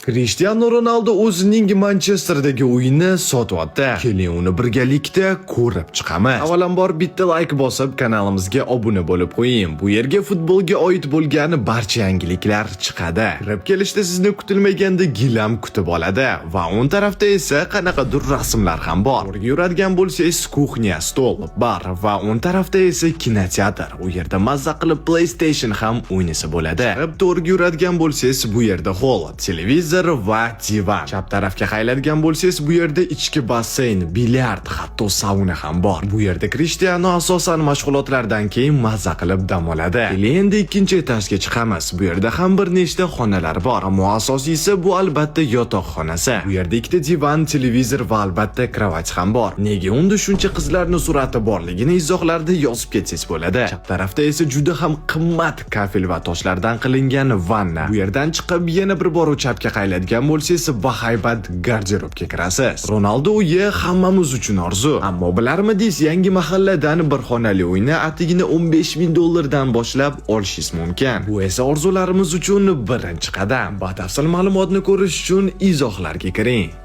Cristiano Ronaldo o'zining Manchesterdagi o'yinini sotyapti. Keling uni birgalikda ko'rib chiqamiz. Avvalambor bitta like bosib, kanalimizga obuna bo'lib qo'ying. Bu yerga futbolga oid bo'lgan barcha yangiliklar chiqadi. Kirib kelishda sizni kutilmaganda gilam kutib oladi va o'ng tarafda esa qanaqadir rasmlar ham bor. To'g'ri yuradigan bo'lsangiz, kuxnya, stol, bar va o'ng tarafda esa kinoteatr. U yerda mazza qilib PlayStation ham o'ynasa bo'ladi. Kirib to'g'ri yuradigan bo'lsangiz, bu yerda hol, televizor va divan. Chap tarafga qayriladigan bo'lsangiz, bu yerda ichki basseyn, bilyard, hatto sauna ham bor. Bu yerda Cristiano asosan mashg'ulotlardan keyin mazza qilib dam oladi. Endi ikkinchi etajga chiqamiz. Bu yerda ham bir nechta xonalar bor, ammo asosiysi bu albatta yotoqxonasi. Bu yerda ikkita divan, televizor va albatta krevat ham bor. Nega unda shuncha qizlarning surati borligini izohlarda yozib ketsangiz bo'ladi. Chap tarafda esa juda ham qimmat kafel va toshlardan qilingan vanna. Bu yerdan chiqib yana bir bor chapga qayriladigan bo'lsangiz, bahaybat garderobga kirasiz. Ronaldo uyi hammamiz uchun orzu. Ammo bilarmidingiz, yangi mahalladan bir xonali uyni atigini $15,000 dan boshlab olishingiz mumkin. Bu esa orzularimiz uchun birinchi qadam. Batafsil ma'lumotni ko'rish uchun izohlarga kiring.